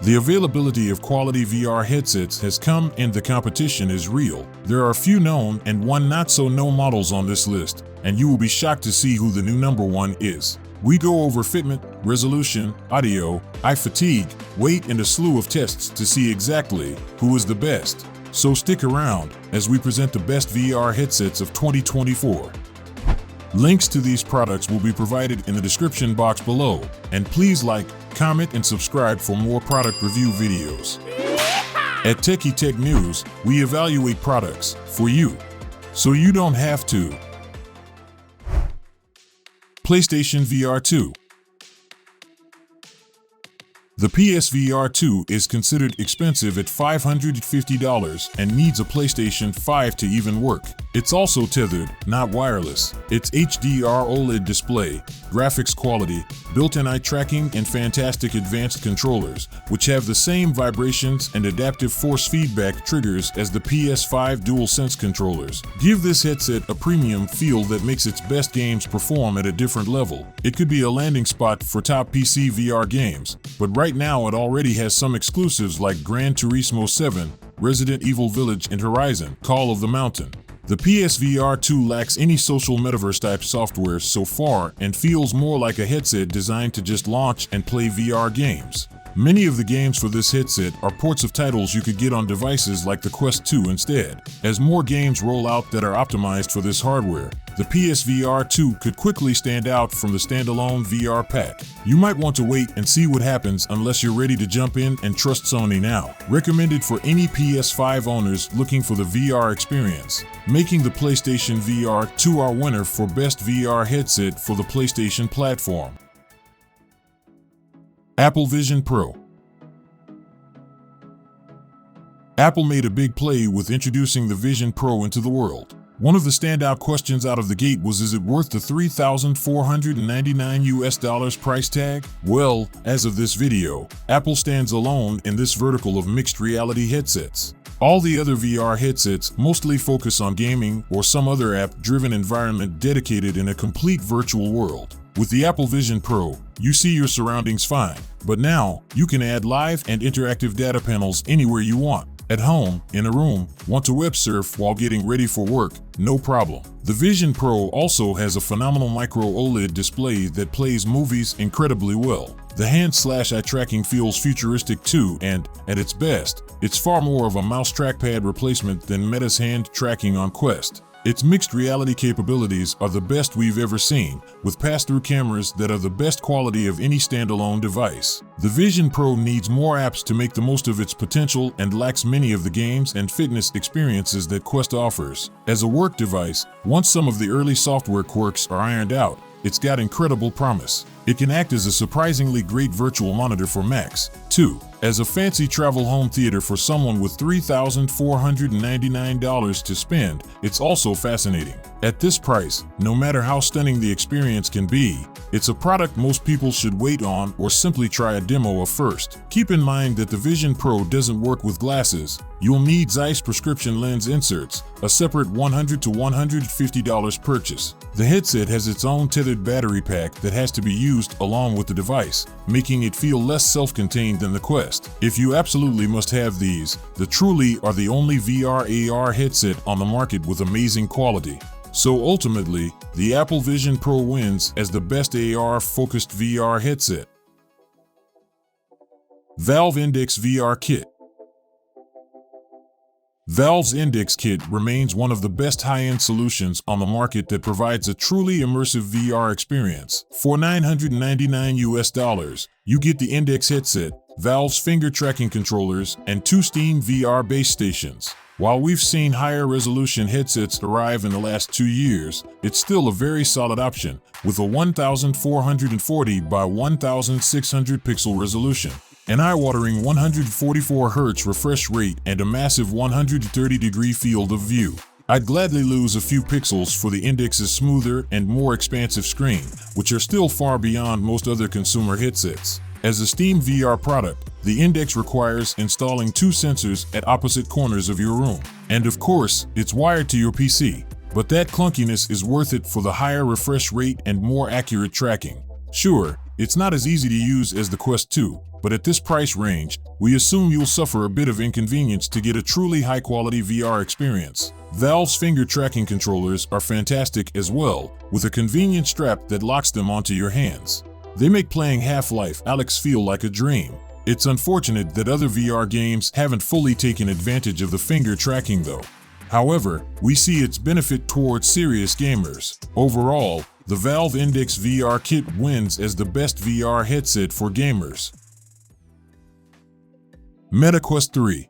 The availability of quality VR headsets has come and the competition is real. There are a few known and one not so known models on this list, and you will be shocked to see who the new number one is. We go over fitment, resolution, audio, eye fatigue, weight, and a slew of tests to see exactly who is the best. So stick around as we present the best VR headsets of 2024. Links to these products will be provided in the description box below, and please like, comment, and subscribe for more product review videos. At Techie Tech News, we evaluate products for you, so you don't have to. PlayStation VR 2. The PSVR 2 is considered expensive at $550 and needs a PlayStation 5 to even work. It's also tethered, not wireless. Its HDR OLED display, graphics quality, built-in eye tracking, and fantastic advanced controllers, which have the same vibrations and adaptive force feedback triggers as the PS5 DualSense controllers, give this headset a premium feel that makes its best games perform at a different level. It could be a landing spot for top PC VR games, but right now it already has some exclusives like Gran Turismo 7, Resident Evil Village, and Horizon Call of the Mountain. The PSVR 2 lacks any social metaverse-type software so far and feels more like a headset designed to just launch and play VR games. Many of the games for this headset are ports of titles you could get on devices like the Quest 2 instead. As more games roll out that are optimized for this hardware, the PSVR 2 could quickly stand out from the standalone VR pack. You might want to wait and see what happens unless you're ready to jump in and trust Sony now. Recommended for any PS5 owners looking for the VR experience, making the PlayStation VR 2 our winner for best VR headset for the PlayStation platform. Apple Vision Pro. Apple made a big play with introducing the Vision Pro into the world. One of the standout questions out of the gate was, is it worth the $3,499 price tag? Well, as of this video, Apple stands alone in this vertical of mixed reality headsets. All the other VR headsets mostly focus on gaming or some other app-driven environment dedicated in a complete virtual world. With the Apple Vision Pro, you see your surroundings fine, but now you can add live and interactive data panels anywhere you want. At home, in a room, want to web surf while getting ready for work? No problem. The Vision Pro also has a phenomenal micro OLED display that plays movies incredibly well. The hand/eye tracking feels futuristic too, and, at its best, it's far more of a mouse trackpad replacement than Meta's hand tracking on Quest. Its mixed reality capabilities are the best we've ever seen, with pass-through cameras that are the best quality of any standalone device. The Vision Pro needs more apps to make the most of its potential and lacks many of the games and fitness experiences that Quest offers. As a work device, once some of the early software quirks are ironed out, it's got incredible promise. It can act as a surprisingly great virtual monitor for Macs, too. As a fancy travel home theater for someone with $3,499 to spend, it's also fascinating. At this price, no matter how stunning the experience can be, it's a product most people should wait on or simply try a demo of first. Keep in mind that the Vision Pro doesn't work with glasses. You'll need Zeiss prescription lens inserts, a separate $100 to $150 purchase. The headset has its own tethered battery pack that has to be used along with the device, making it feel less self-contained than the Quest. If you absolutely must have these, the truly are the only VR AR headset on the market with amazing quality. So ultimately, the Apple Vision Pro wins as the best AR-focused VR headset. Valve Index VR Kit. Valve's Index Kit remains one of the best high-end solutions on the market that provides a truly immersive VR experience. For $999, you get the Index headset, Valve's finger tracking controllers, and 2 Steam VR base stations. While we've seen higher resolution headsets arrive in the last 2 years, it's still a very solid option with a 1440 by 1600 pixel resolution, an eye-watering 144 Hz refresh rate, and a massive 130-degree field of view. I'd gladly lose a few pixels for the Index's smoother and more expansive screen, which are still far beyond most other consumer headsets. As a Steam VR product, the Index requires installing 2 sensors at opposite corners of your room. And of course, it's wired to your PC. But that clunkiness is worth it for the higher refresh rate and more accurate tracking. Sure, it's not as easy to use as the Quest 2, but at this price range, we assume you'll suffer a bit of inconvenience to get a truly high-quality VR experience. Valve's finger tracking controllers are fantastic as well, with a convenient strap that locks them onto your hands. They make playing Half-Life Alyx feel like a dream. It's unfortunate that other VR games haven't fully taken advantage of the finger tracking though. However, we see its benefit towards serious gamers. Overall, the Valve Index VR kit wins as the best VR headset for gamers. Meta Quest 3.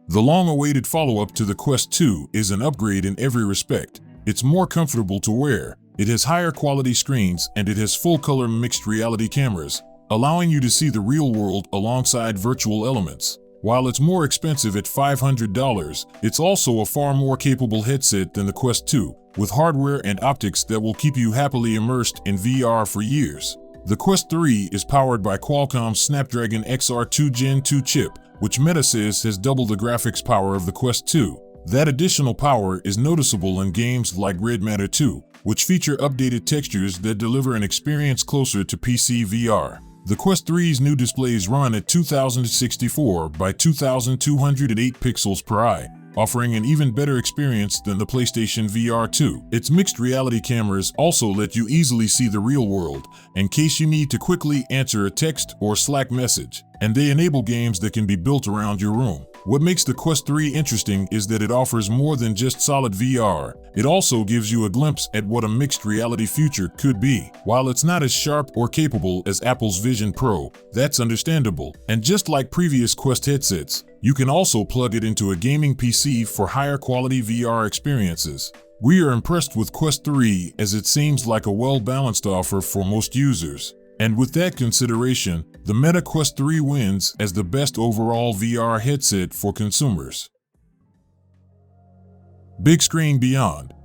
The long-awaited follow-up to the Quest 2 is an upgrade in every respect. It's more comfortable to wear, it has higher quality screens, and it has full-color mixed reality cameras, allowing you to see the real world alongside virtual elements. While it's more expensive at $500, it's also a far more capable headset than the Quest 2, with hardware and optics that will keep you happily immersed in VR for years. The Quest 3 is powered by Qualcomm's Snapdragon XR2 Gen 2 chip, which Meta says has double the graphics power of the Quest 2. That additional power is noticeable in games like Red Matter 2, which feature updated textures that deliver an experience closer to PC VR. The Quest 3's new displays run at 2064 by 2208 pixels per eye, offering an even better experience than the PlayStation VR 2. Its mixed reality cameras also let you easily see the real world, in case you need to quickly answer a text or Slack message, and they enable games that can be built around your room. What makes the Quest 3 interesting is that it offers more than just solid VR. It also gives you a glimpse at what a mixed reality future could be. While it's not as sharp or capable as Apple's Vision Pro, that's understandable. And just like previous Quest headsets, you can also plug it into a gaming PC for higher quality VR experiences. We are impressed with Quest 3 as it seems like a well-balanced offer for most users. And with that consideration, the Meta Quest 3 wins as the best overall VR headset for consumers. Big Screen Beyond.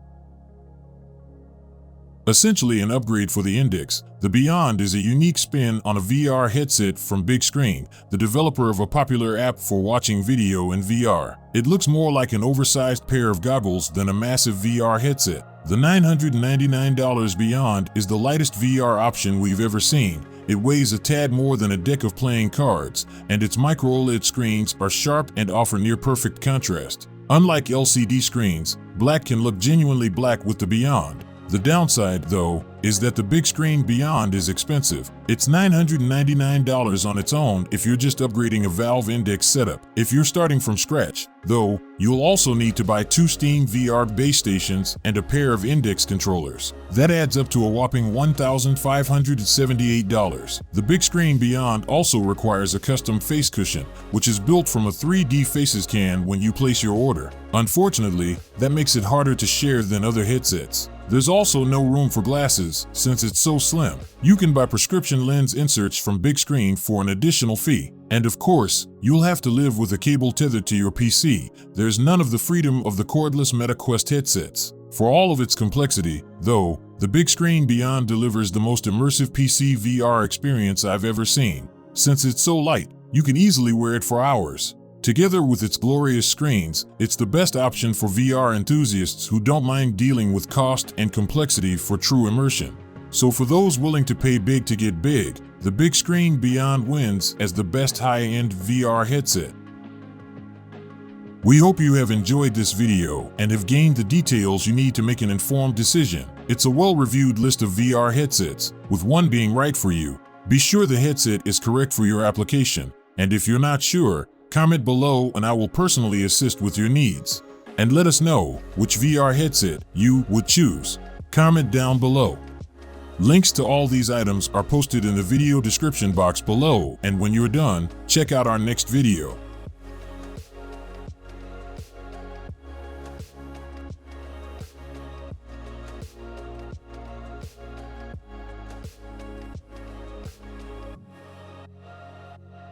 Essentially an upgrade for the Index, the Beyond is a unique spin on a VR headset from Big Screen, the developer of a popular app for watching video in VR. It looks more like an oversized pair of goggles than a massive VR headset. The $999 Beyond is the lightest VR option we've ever seen. It weighs a tad more than a deck of playing cards, and its micro-OLED screens are sharp and offer near-perfect contrast. Unlike LCD screens, black can look genuinely black with the Beyond. The downside, though, is that the Big Screen Beyond is expensive. It's $999 on its own if you're just upgrading a Valve Index setup. If you're starting from scratch, though, you'll also need to buy 2 Steam VR base stations and a pair of Index controllers. That adds up to a whopping $1,578. The Big Screen Beyond also requires a custom face cushion, which is built from a 3D Faces can when you place your order. Unfortunately, that makes it harder to share than other headsets. There's also no room for glasses, since it's so slim. You can buy prescription lens inserts from Big Screen for an additional fee. And of course, you'll have to live with a cable tethered to your PC. There's none of the freedom of the cordless Meta Quest headsets. For all of its complexity, though, the Big Screen Beyond delivers the most immersive PC VR experience I've ever seen. Since it's so light, you can easily wear it for hours. Together with its glorious screens, it's the best option for VR enthusiasts who don't mind dealing with cost and complexity for true immersion. So for those willing to pay big to get big, the Big Screen Beyond wins as the best high-end VR headset. We hope you have enjoyed this video and have gained the details you need to make an informed decision. It's a well-reviewed list of VR headsets, with one being right for you. Be sure the headset is correct for your application, and if you're not sure, comment below and I will personally assist with your needs. And let us know which VR headset you would choose. Comment down below. Links to all these items are posted in the video description box below, and when you're done, check out our next video.